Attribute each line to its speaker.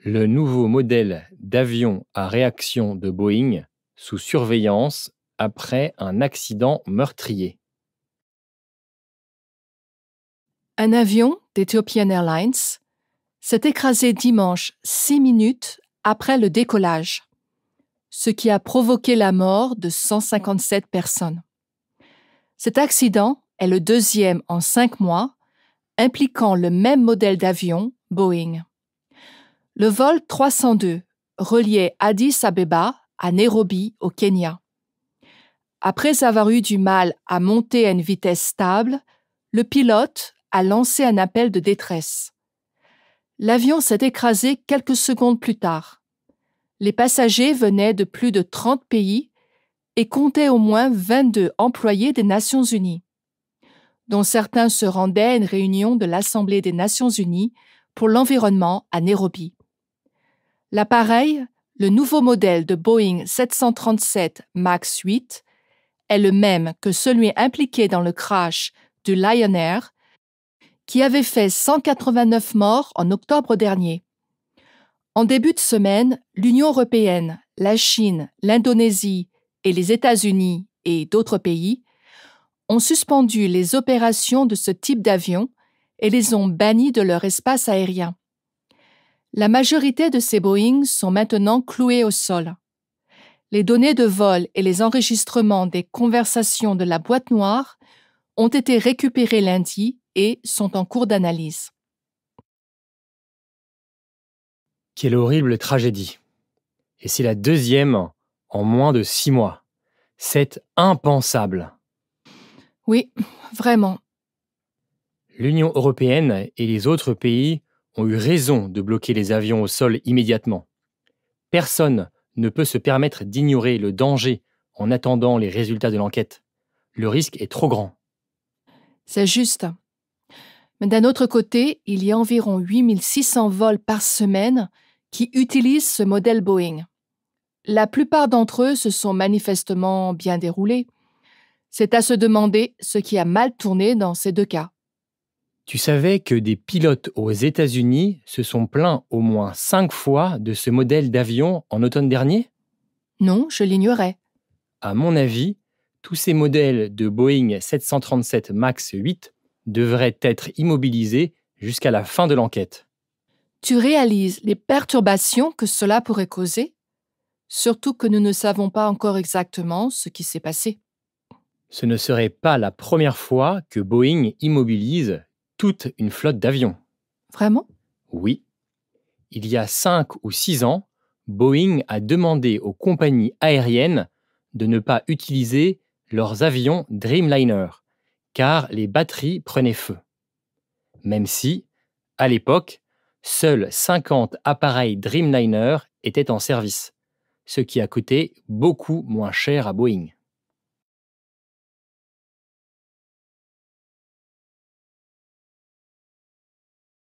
Speaker 1: Le nouveau modèle d'avion à réaction de Boeing sous surveillance après un accident meurtrier.
Speaker 2: Un avion d'Ethiopian Airlines s'est écrasé dimanche 6 minutes après le décollage, ce qui a provoqué la mort de 157 personnes. Cet accident est le deuxième en 5 mois, impliquant le même modèle d'avion, Boeing. Le vol 302 reliait Addis Abeba à Nairobi, au Kenya. Après avoir eu du mal à monter à une vitesse stable, le pilote a lancé un appel de détresse. L'avion s'est écrasé quelques secondes plus tard. Les passagers venaient de plus de 30 pays et comptaient au moins 22 employés des Nations Unies, dont certains se rendaient à une réunion de l'Assemblée des Nations Unies pour l'environnement à Nairobi. L'appareil, le nouveau modèle de Boeing 737 MAX 8, est le même que celui impliqué dans le crash du Lion Air, qui avait fait 189 morts en octobre dernier. En début de semaine, l'Union européenne, la Chine, l'Indonésie et les États-Unis et d'autres pays ont suspendu les opérations de ce type d'avion et les ont bannis de leur espace aérien. La majorité de ces Boeing sont maintenant cloués au sol. Les données de vol et les enregistrements des conversations de la boîte noire ont été récupérés lundi et sont en cours d'analyse.
Speaker 1: Quelle horrible tragédie. Et c'est la deuxième en moins de 6 mois. C'est impensable.
Speaker 2: Oui, vraiment.
Speaker 1: L'Union européenne et les autres pays ont eu raison de bloquer les avions au sol immédiatement. Personne ne peut se permettre d'ignorer le danger en attendant les résultats de l'enquête. Le risque est trop grand.
Speaker 2: C'est juste. Mais d'un autre côté, il y a environ 8600 vols par semaine qui utilisent ce modèle Boeing. La plupart d'entre eux se sont manifestement bien déroulés. C'est à se demander ce qui a mal tourné dans ces deux cas.
Speaker 1: Tu savais que des pilotes aux États-Unis se sont plaints au moins 5 fois de ce modèle d'avion en automne dernier?
Speaker 2: Non, je l'ignorais.
Speaker 1: À mon avis, tous ces modèles de Boeing 737 MAX 8 devraient être immobilisés jusqu'à la fin de l'enquête.
Speaker 2: Tu réalises les perturbations que cela pourrait causer? Surtout que nous ne savons pas encore exactement ce qui s'est passé.
Speaker 1: Ce ne serait pas la première fois que Boeing immobilise toute une flotte d'avions.
Speaker 2: Vraiment?
Speaker 1: Oui. Il y a 5 ou 6 ans, Boeing a demandé aux compagnies aériennes de ne pas utiliser leurs avions Dreamliner, car les batteries prenaient feu. Même si, à l'époque, seuls 50 appareils Dreamliner étaient en service, ce qui a coûté beaucoup moins cher à Boeing.